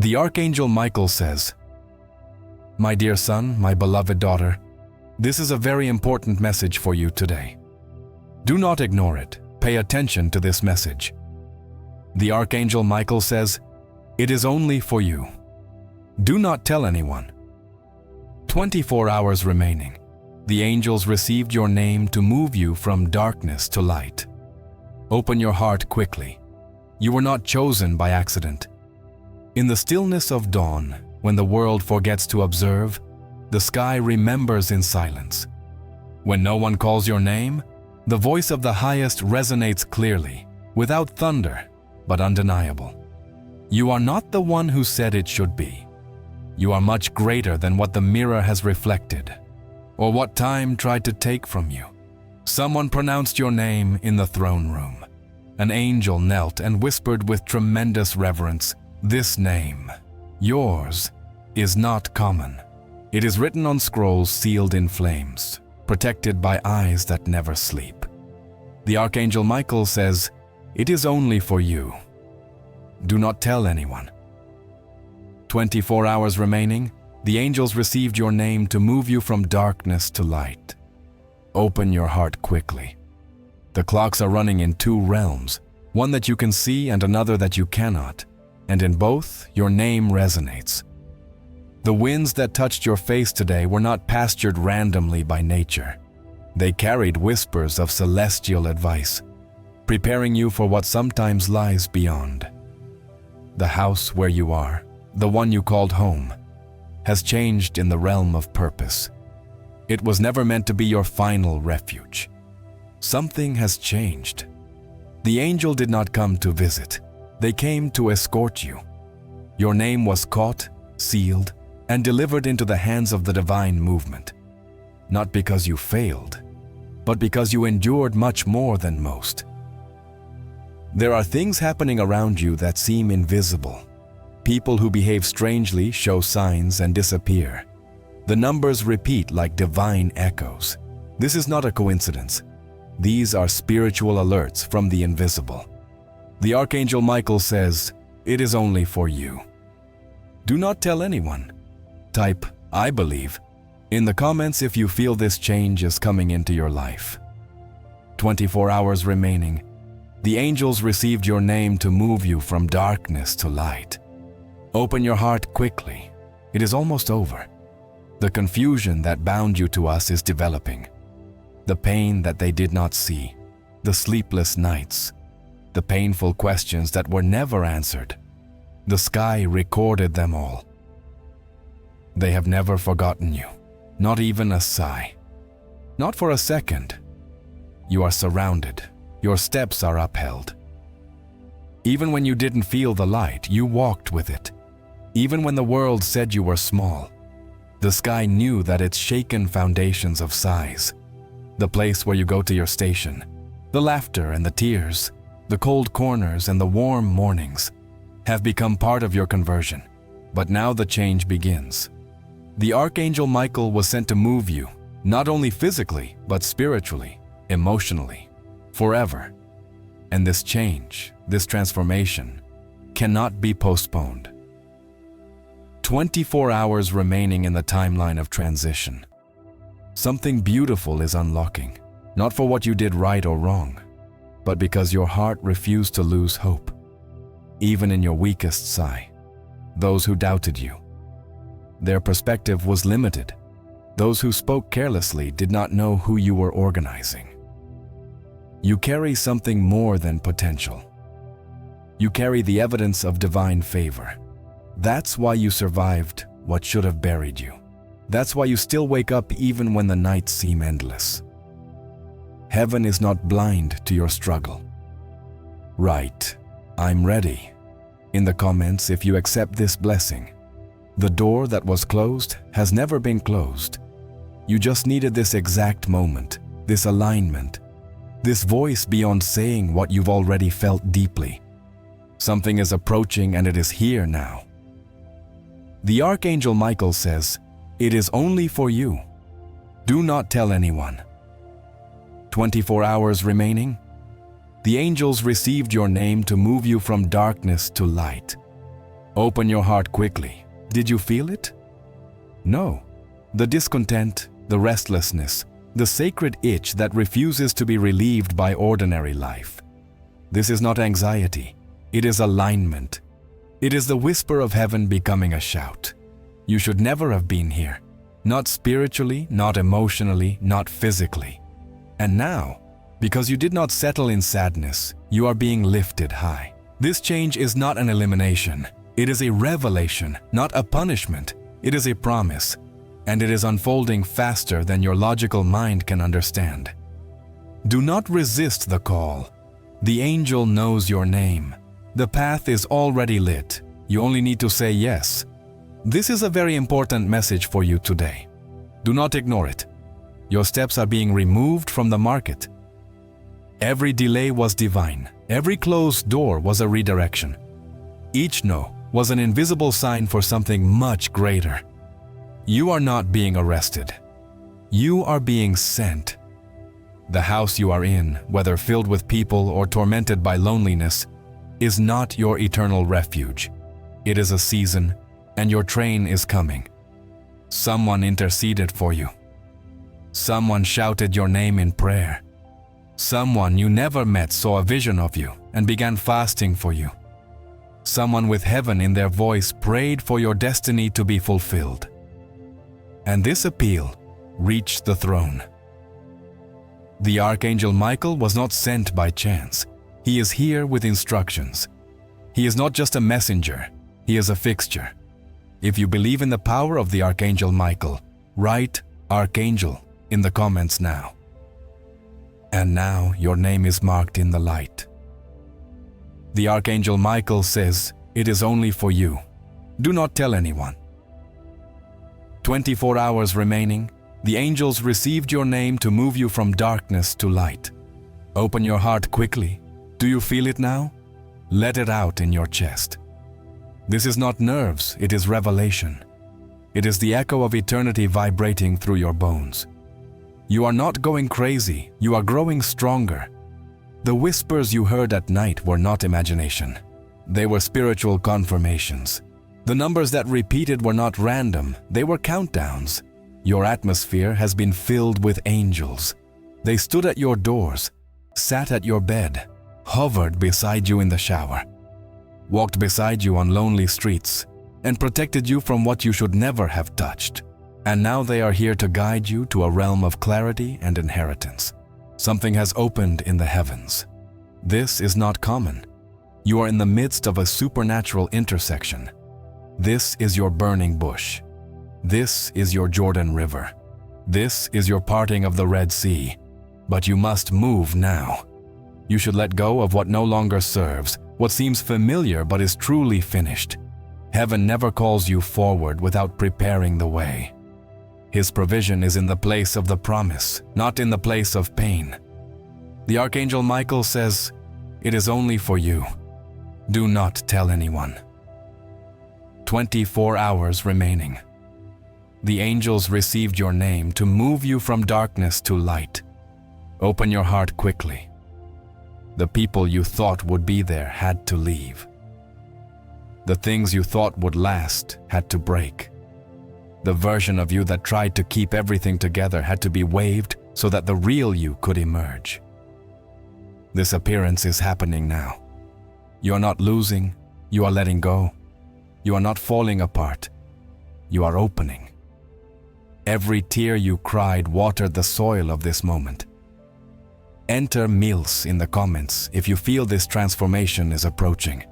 The Archangel Michael says, "My dear son, my beloved daughter, this is a very important message for you today. Do not ignore it. Pay attention to this message." The Archangel Michael says, "It is only for you. Do not tell anyone." 24 hours remaining. The angels received your name to move you from darkness to light. Open your heart quickly. You were not chosen by accident. In the stillness of dawn, when the world forgets to observe, the sky remembers in silence. When no one calls your name, the voice of the highest resonates clearly, without thunder, but undeniable. You are not the one who said it should be. You are much greater than what the mirror has reflected, or what time tried to take from you. Someone pronounced your name in the throne room. An angel knelt and whispered with tremendous reverence, "This name, yours, is not common. It is written on scrolls sealed in flames, protected by eyes that never sleep." The Archangel Michael says, "It is only for you. Do not tell anyone." 24 hours remaining. The angels received your name to move you from darkness to light. Open your heart quickly. The clocks are running in two realms, one that you can see and another that you cannot, and in both, your name resonates. The winds that touched your face today were not pastured randomly by nature. They carried whispers of celestial advice, preparing you for what sometimes lies beyond. The house where you are, the one you called home, has changed in the realm of purpose. It was never meant to be your final refuge. Something has changed. The angel did not come to visit. They came to escort you. Your name was caught, sealed, and delivered into the hands of the divine movement. Not because you failed, but because you endured much more than most. There are things happening around you that seem invisible. People who behave strangely show signs and disappear. The numbers repeat like divine echoes. This is not a coincidence. These are spiritual alerts from the invisible. The Archangel Michael says, "It is only for you. Do not tell anyone." Type, "I believe," in the comments if you feel this change is coming into your life. 24 hours remaining. The angels received your name to move you from darkness to light. Open your heart quickly. It is almost over. The confusion that bound you to us is developing. The pain that they did not see, the sleepless nights, the painful questions that were never answered. The sky recorded them all. They have never forgotten you, not even a sigh. Not for a second. You are surrounded. Your steps are upheld. Even when you didn't feel the light, you walked with it. Even when the world said you were small, the sky knew that its shaken foundations of size, the place where you go to your station, the laughter and the tears, the cold corners and the warm mornings, have become part of your conversion. But now the change begins. The Archangel Michael was sent to move you, not only physically, but spiritually, emotionally, forever. And this change, this transformation, cannot be postponed. 24 hours remaining in the timeline of transition. Something beautiful is unlocking, not for what you did right or wrong, but because your heart refused to lose hope, even in your weakest sigh. Those who doubted you, their perspective was limited. Those who spoke carelessly did not know who you were organizing. You carry something more than potential. You carry the evidence of divine favor. That's why you survived what should have buried you. That's why you still wake up even when the nights seem endless. Heaven is not blind to your struggle. Write, "I'm ready," in the comments if you accept this blessing. The door that was closed has never been closed. You just needed this exact moment, this alignment, this voice beyond saying what you've already felt deeply. Something is approaching and it is here now. The Archangel Michael says, "It is only for you. Do not tell anyone." 24 hours remaining. The angels received your name to move you from darkness to light. Open your heart quickly. Did you feel it? No. The discontent, the restlessness, the sacred itch that refuses to be relieved by ordinary life. This is not anxiety. It is alignment. It is the whisper of heaven becoming a shout. You should never have been here. Not spiritually, not emotionally, not physically. And now, because you did not settle in sadness, you are being lifted high. This change is not an elimination. It is a revelation, not a punishment. It is a promise, and it is unfolding faster than your logical mind can understand. Do not resist the call. The angel knows your name. The path is already lit. You only need to say yes. This is a very important message for you today. Do not ignore it. Your steps are being removed from the market. Every delay was divine. Every closed door was a redirection. Each no was an invisible sign for something much greater. You are not being arrested. You are being sent. The house you are in, whether filled with people or tormented by loneliness, is not your eternal refuge. It is a season, and your train is coming. Someone interceded for you. Someone shouted your name in prayer. Someone you never met saw a vision of you and began fasting for you. Someone with heaven in their voice prayed for your destiny to be fulfilled. And this appeal reached the throne. The Archangel Michael was not sent by chance. He is here with instructions. He is not just a messenger, he is a fixture. If you believe in the power of the Archangel Michael, write Archangel in the comments now. And now your name is marked in the light. The Archangel Michael says, it is only for you. Do not tell anyone. 24 hours remaining, the angels received your name to move you from darkness to light. Open your heart quickly. Do you feel it now? Let it out in your chest. This is not nerves, it is revelation. It is the echo of eternity vibrating through your bones. You are not going crazy, you are growing stronger. The whispers you heard at night were not imagination. They were spiritual confirmations. The numbers that repeated were not random, they were countdowns. Your atmosphere has been filled with angels. They stood at your doors, sat at your bed, hovered beside you in the shower, walked beside you on lonely streets, and protected you from what you should never have touched. And now they are here to guide you to a realm of clarity and inheritance. Something has opened in the heavens. This is not common. You are in the midst of a supernatural intersection. This is your burning bush. This is your Jordan River. This is your parting of the Red Sea. But you must move now. You should let go of what no longer serves, what seems familiar but is truly finished. Heaven never calls you forward without preparing the way. His provision is in the place of the promise, not in the place of pain. The Archangel Michael says, it is only for you. Do not tell anyone. 24 hours remaining. The angels received your name to move you from darkness to light. Open your heart quickly. The people you thought would be there had to leave. The things you thought would last had to break. The version of you that tried to keep everything together had to be waived so that the real you could emerge. This appearance is happening now. You are not losing, you are letting go. You are not falling apart, you are opening. Every tear you cried watered the soil of this moment. Enter Mils in the comments if you feel this transformation is approaching.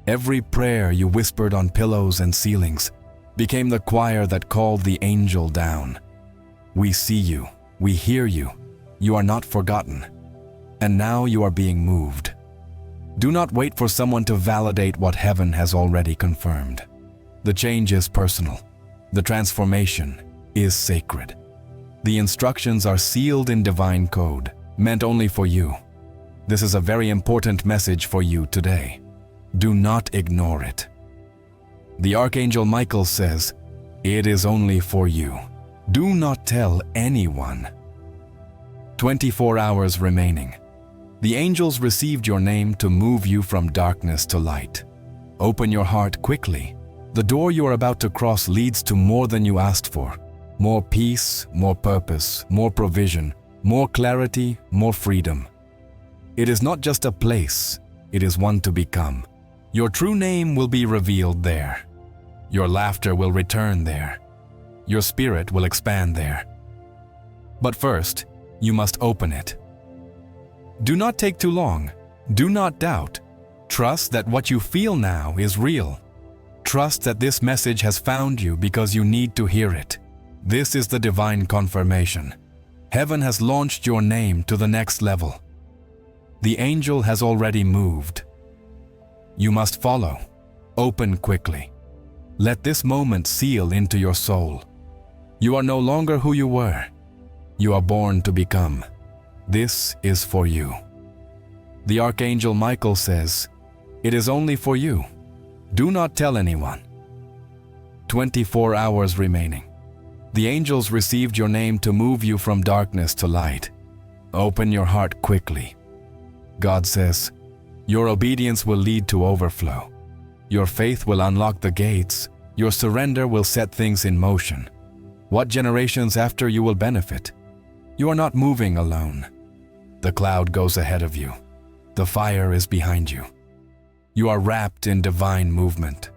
Every prayer you whispered on pillows and ceilings became the choir that called the angel down. We see you, we hear you, you are not forgotten. And now you are being moved. Do not wait for someone to validate what heaven has already confirmed. The change is personal. The transformation is sacred. The instructions are sealed in divine code, meant only for you. This is a very important message for you today. Do not ignore it. The Archangel Michael says, it is only for you. Do not tell anyone. 24 hours remaining. The angels received your name to move you from darkness to light. Open your heart quickly. The door you are about to cross leads to more than you asked for. More peace, more purpose, more provision, more clarity, more freedom. It is not just a place, it is one to become. Your true name will be revealed there. Your laughter will return there. Your spirit will expand there. But first, you must open it. Do not take too long. Do not doubt. Trust that what you feel now is real. Trust that this message has found you because you need to hear it. This is the divine confirmation. Heaven has launched your name to the next level. The angel has already moved. You must follow. Open quickly. Let this moment seal into your soul. You are no longer who you were. You are born to become. This is for you. The Archangel Michael says, "It is only for you. Do not tell anyone." 24 hours remaining. The angels received your name to move you from darkness to light. Open your heart quickly. God says, your obedience will lead to overflow. Your faith will unlock the gates. Your surrender will set things in motion. What generations after you will benefit? You are not moving alone. The cloud goes ahead of you. The fire is behind you. You are wrapped in divine movement.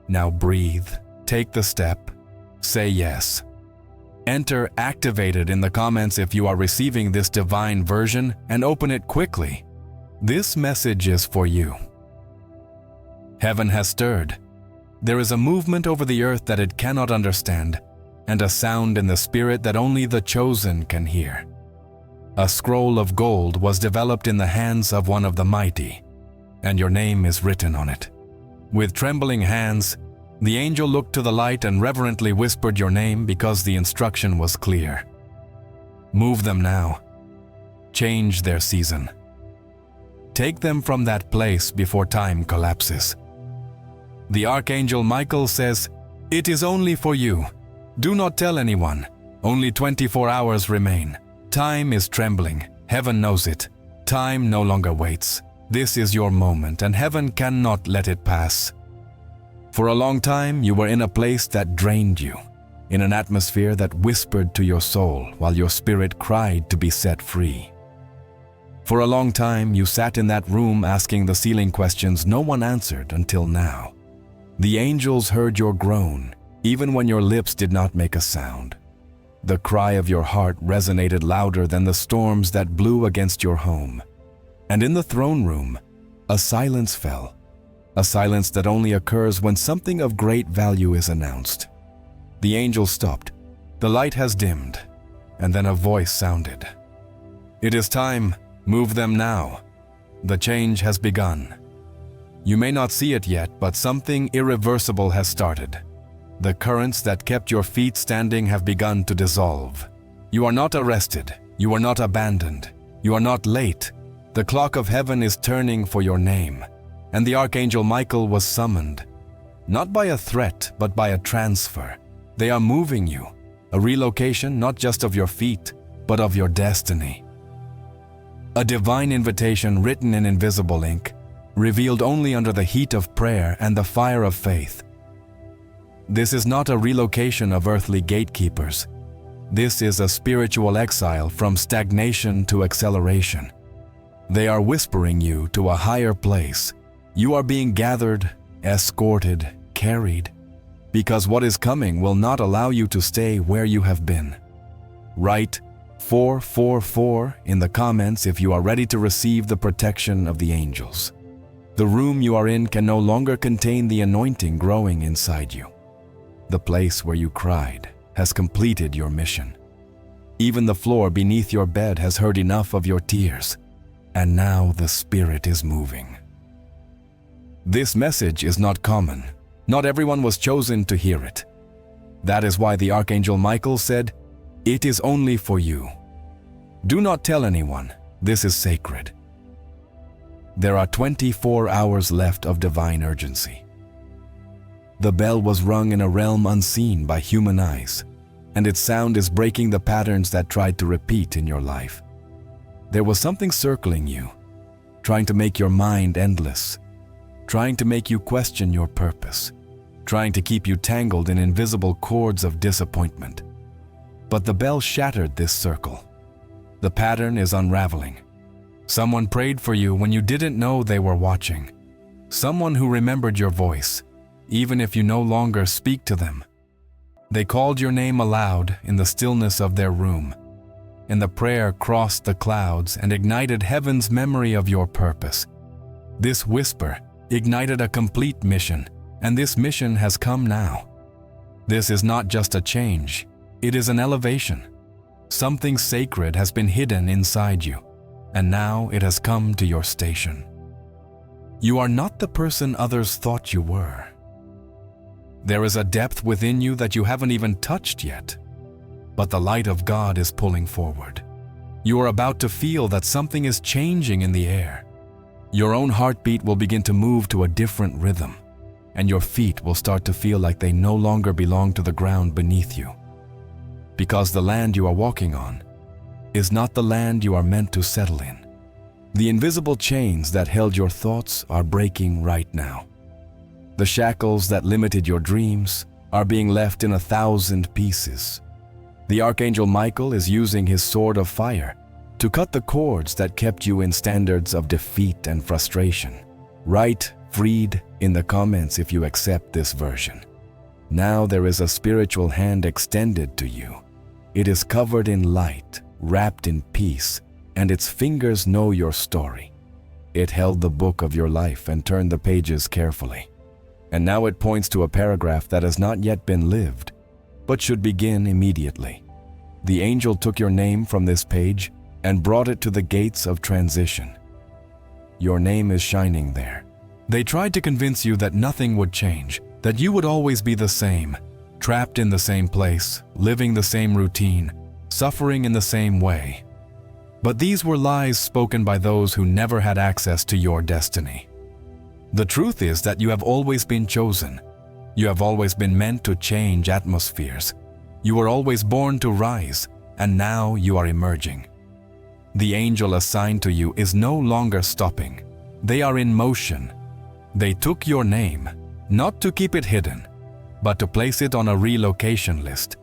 Now breathe, take the step, say yes. Enter activated in the comments if you are receiving this divine version and open it quickly. This message is for you. Heaven has stirred. There is a movement over the earth that it cannot understand, and a sound in the spirit that only the chosen can hear. A scroll of gold was developed in the hands of one of the mighty, and your name is written on it. With trembling hands, the angel looked to the light and reverently whispered your name because the instruction was clear. Move them now. Change their season. Take them from that place before time collapses. The Archangel Michael says, "It is only for you. Do not tell anyone. Only 24 hours remain. Time is trembling. Heaven knows it. Time no longer waits. This is your moment, and heaven cannot let it pass." For a long time, you were in a place that drained you, in an atmosphere that whispered to your soul while your spirit cried to be set free. For a long time, you sat in that room asking the ceiling questions no one answered until now. The angels heard your groan, even when your lips did not make a sound. The cry of your heart resonated louder than the storms that blew against your home. And in the throne room, a silence fell. A silence that only occurs when something of great value is announced. The angel stopped. The light has dimmed, and then a voice sounded. "It is time. Move them now. The change has begun." You may not see it yet, but something irreversible has started. The currents that kept your feet standing have begun to dissolve. You are not arrested. You are not abandoned. You are not late. The clock of heaven is turning for your name. And the Archangel Michael was summoned, not by a threat, but by a transfer. They are moving you, a relocation not just of your feet, but of your destiny. A divine invitation written in invisible ink, revealed only under the heat of prayer and the fire of faith. This is not a relocation of earthly gatekeepers. This is a spiritual exile from stagnation to acceleration. They are whispering you to a higher place. You are being gathered, escorted, carried, because what is coming will not allow you to stay where you have been. Write 444 in the comments if you are ready to receive the protection of the angels. The room you are in can no longer contain the anointing growing inside you. The place where you cried has completed your mission. Even the floor beneath your bed has heard enough of your tears, and now the Spirit is moving. This message is not common. Not everyone was chosen to hear it. That is why the Archangel Michael said, "It is only for you. Do not tell anyone. This is sacred." There are 24 hours left of divine urgency. The bell was rung in a realm unseen by human eyes, and its sound is breaking the patterns that tried to repeat in your life. There was something circling you, trying to make your mind endless. trying to make you question your purpose, trying to keep you tangled in invisible cords of disappointment. But the bell shattered this circle. The pattern is unraveling. Someone prayed for you when you didn't know they were watching. Someone who remembered your voice, even if you no longer speak to them. They called your name aloud in the stillness of their room, and the prayer crossed the clouds and ignited heaven's memory of your purpose. This whisper ignited a complete mission, and this mission has come now. This is not just a change, it is an elevation. Something sacred has been hidden inside you, and now it has come to your station. You are not the person others thought you were. There is a depth within you that you haven't even touched yet, but the light of God is pulling forward. You are about to feel that something is changing in the air. Your own heartbeat will begin to move to a different rhythm, and your feet will start to feel like they no longer belong to the ground beneath you. Because the land you are walking on is not the land you are meant to settle in. The invisible chains that held your thoughts are breaking right now. The shackles that limited your dreams are being left in 1,000 pieces. The Archangel Michael is using his sword of fire to cut the cords that kept you in standards of defeat and frustration. Write "freed" in the comments if you accept this version. Now there is a spiritual hand extended to you. It is covered in light, wrapped in peace, and its fingers know your story. It held the book of your life and turned the pages carefully. And now it points to a paragraph that has not yet been lived, but should begin immediately. The angel took your name from this page and brought it to the gates of transition. Your name is shining there. They tried to convince you that nothing would change, that you would always be the same, trapped in the same place, living the same routine, suffering in the same way. But these were lies spoken by those who never had access to your destiny. The truth is that you have always been chosen. You have always been meant to change atmospheres. You were always born to rise, and now you are emerging. The angel assigned to you is no longer stopping. They are in motion. They took your name, not to keep it hidden, but to place it on a relocation list.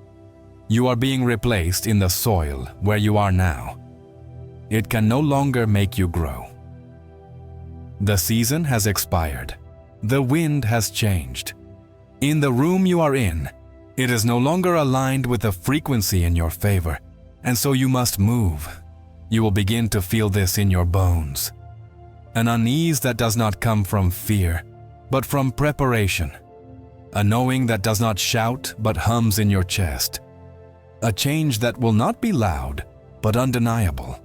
You are being replaced in the soil where you are now. It can no longer make you grow. The season has expired. The wind has changed. In the room you are in, it is no longer aligned with the frequency in your favor, and so you must move. You will begin to feel this in your bones. An unease that does not come from fear, but from preparation. A knowing that does not shout, but hums in your chest. A change that will not be loud, but undeniable.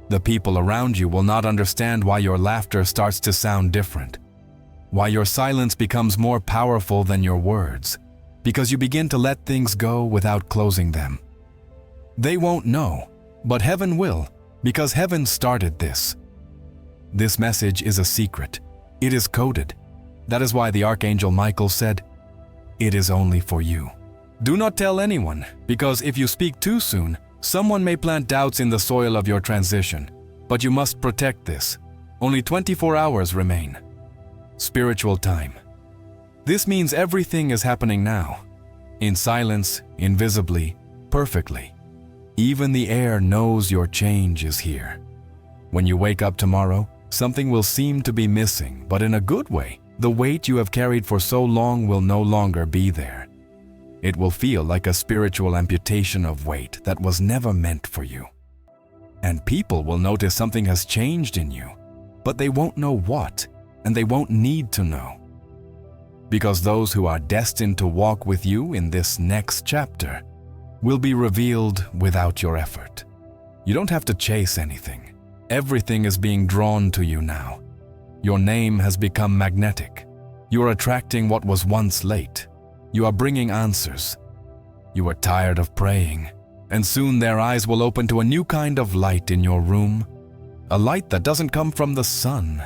The people around you will not understand why your laughter starts to sound different, why your silence becomes more powerful than your words, because you begin to let things go without closing them. They won't know, but heaven will, because heaven started this. This message is a secret. It is coded. That is why the Archangel Michael said, "It is only for you." Do not tell anyone, because if you speak too soon, someone may plant doubts in the soil of your transition, but you must protect this. Only 24 hours remain. Spiritual time. This means everything is happening now. In silence, invisibly, perfectly. Even the air knows your change is here. When you wake up tomorrow, something will seem to be missing, but in a good way. The weight you have carried for so long will no longer be there. It will feel like a spiritual amputation of weight that was never meant for you. And people will notice something has changed in you, but they won't know what, and they won't need to know. Because those who are destined to walk with you in this next chapter will be revealed without your effort. You don't have to chase anything. Everything is being drawn to you now. Your name has become magnetic. You are attracting what was once late. You are bringing answers. You are tired of praying, and soon their eyes will open to a new kind of light in your room. A light that doesn't come from the sun,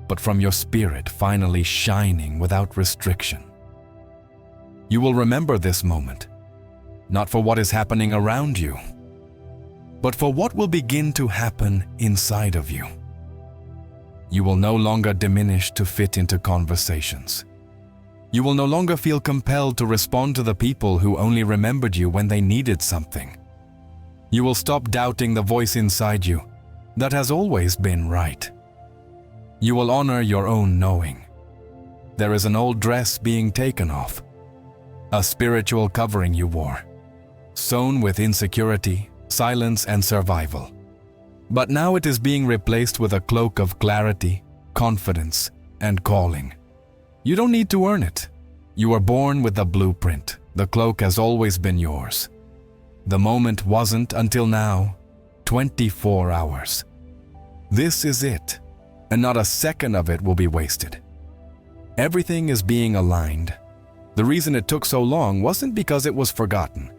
but from your spirit finally shining without restriction. You will remember this moment, not for what is happening around you, but for what will begin to happen inside of you. You will no longer diminish to fit into conversations. You will no longer feel compelled to respond to the people who only remembered you when they needed something. You will stop doubting the voice inside you that has always been right. You will honor your own knowing. There is an old dress being taken off, a spiritual covering you wore, sewn with insecurity, silence, and survival. But now it is being replaced with a cloak of clarity, confidence, and calling. You don't need to earn it. You were born with the blueprint. The cloak has always been yours. The moment wasn't until now, 24 hours. This is it, and not a second of it will be wasted. Everything is being aligned. The reason it took so long wasn't because it was forgotten.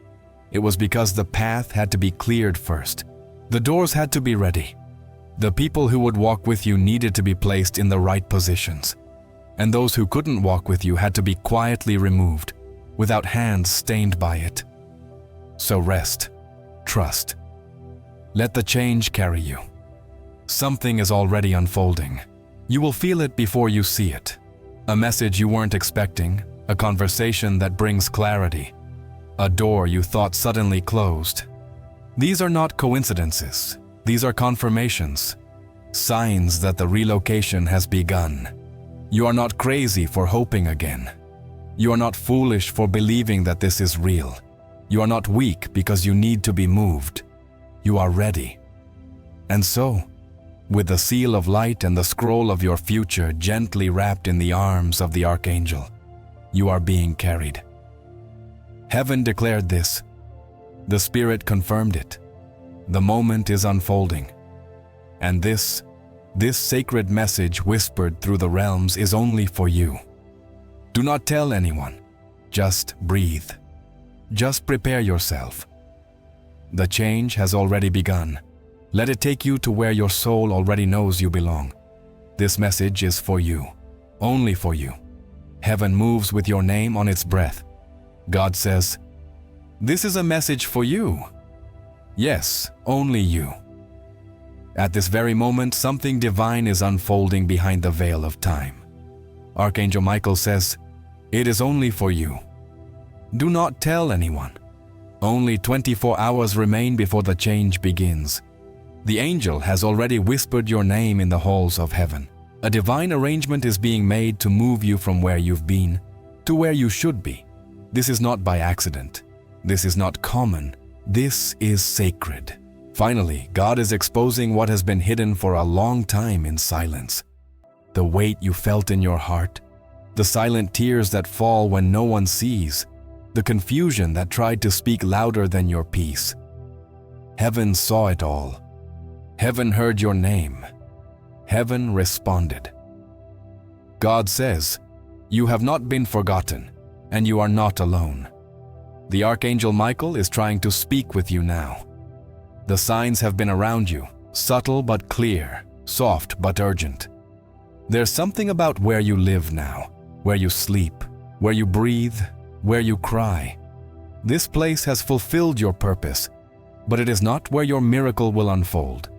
It was because the path had to be cleared first. The doors had to be ready. The people who would walk with you needed to be placed in the right positions. And those who couldn't walk with you had to be quietly removed, without hands stained by it. So rest, trust. Let the change carry you. Something is already unfolding. You will feel it before you see it. A message you weren't expecting, a conversation that brings clarity, a door you thought suddenly closed. These are not coincidences. These are confirmations, signs that the relocation has begun. You are not crazy for hoping again. You are not foolish for believing that this is real. You are not weak because you need to be moved. You are ready. And so, with the seal of light and the scroll of your future gently wrapped in the arms of the Archangel, you are being carried. Heaven declared this. The Spirit confirmed it. The moment is unfolding. And this sacred message whispered through the realms is only for you. Do not tell anyone. Just breathe. Just prepare yourself. The change has already begun. Let it take you to where your soul already knows you belong. This message is for you, only for you. Heaven moves with your name on its breath. God says, "This is a message for you." Yes, only you. At this very moment, something divine is unfolding behind the veil of time. Archangel Michael says, "It is only for you. Do not tell anyone. Only 24 hours remain before the change begins. The angel has already whispered your name in the halls of heaven. A divine arrangement is being made to move you from where you've been to where you should be. This is not by accident. This is not common. This is sacred. Finally, God is exposing what has been hidden for a long time in silence. The weight you felt in your heart, the silent tears that fall when no one sees, the confusion that tried to speak louder than your peace. Heaven saw it all. Heaven heard your name. Heaven responded. God says, "You have not been forgotten, and you are not alone." The Archangel Michael is trying to speak with you now. The signs have been around you, subtle but clear, soft but urgent. There's something about where you live now, where you sleep, where you breathe, where you cry. This place has fulfilled your purpose, but it is not where your miracle will unfold.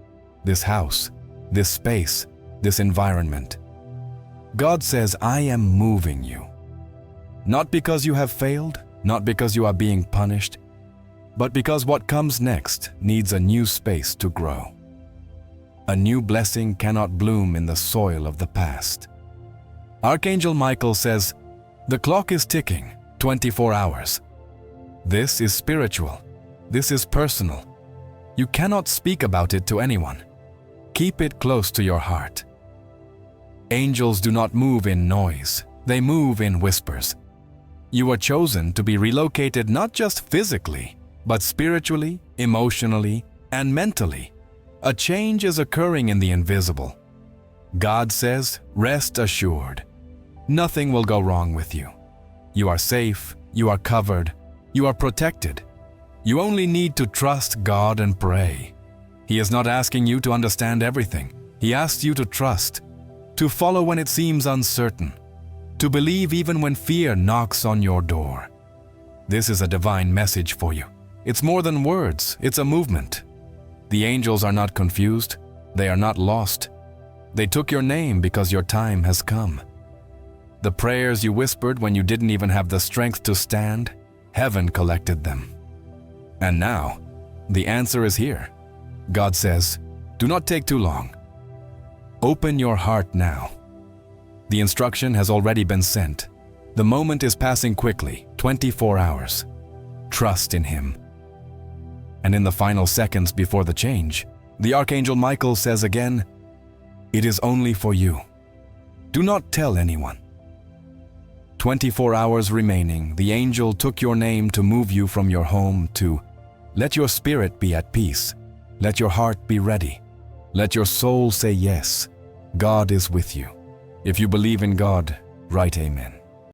This house, this space, this environment. God says, "I am moving you." Not because you have failed, not because you are being punished, but because what comes next needs a new space to grow. A new blessing cannot bloom in the soil of the past. Archangel Michael says, "The clock is ticking, 24 hours. This is spiritual. This is personal. You cannot speak about it to anyone. Keep it close to your heart." Angels do not move in noise. They move in whispers. You are chosen to be relocated not just physically, but spiritually, emotionally, and mentally. A change is occurring in the invisible. God says, "Rest assured. Nothing will go wrong with you. You are safe, you are covered, you are protected. You only need to trust God and pray." He is not asking you to understand everything. He asks you to trust, to follow when it seems uncertain, to believe even when fear knocks on your door. This is a divine message for you. It's more than words, it's a movement. The angels are not confused, they are not lost. They took your name because your time has come. The prayers you whispered when you didn't even have the strength to stand, heaven collected them. And now, the answer is here. God says, do not take too long. Open your heart now. The instruction has already been sent. The moment is passing quickly, 24 hours. Trust in Him. And in the final seconds before the change, the Archangel Michael says again, it is only for you. Do not tell anyone. 24 hours remaining, the angel took your name to move you from your home to let your spirit be at peace. Let your heart be ready. Let your soul say yes. God is with you. If you believe in God, write Amen.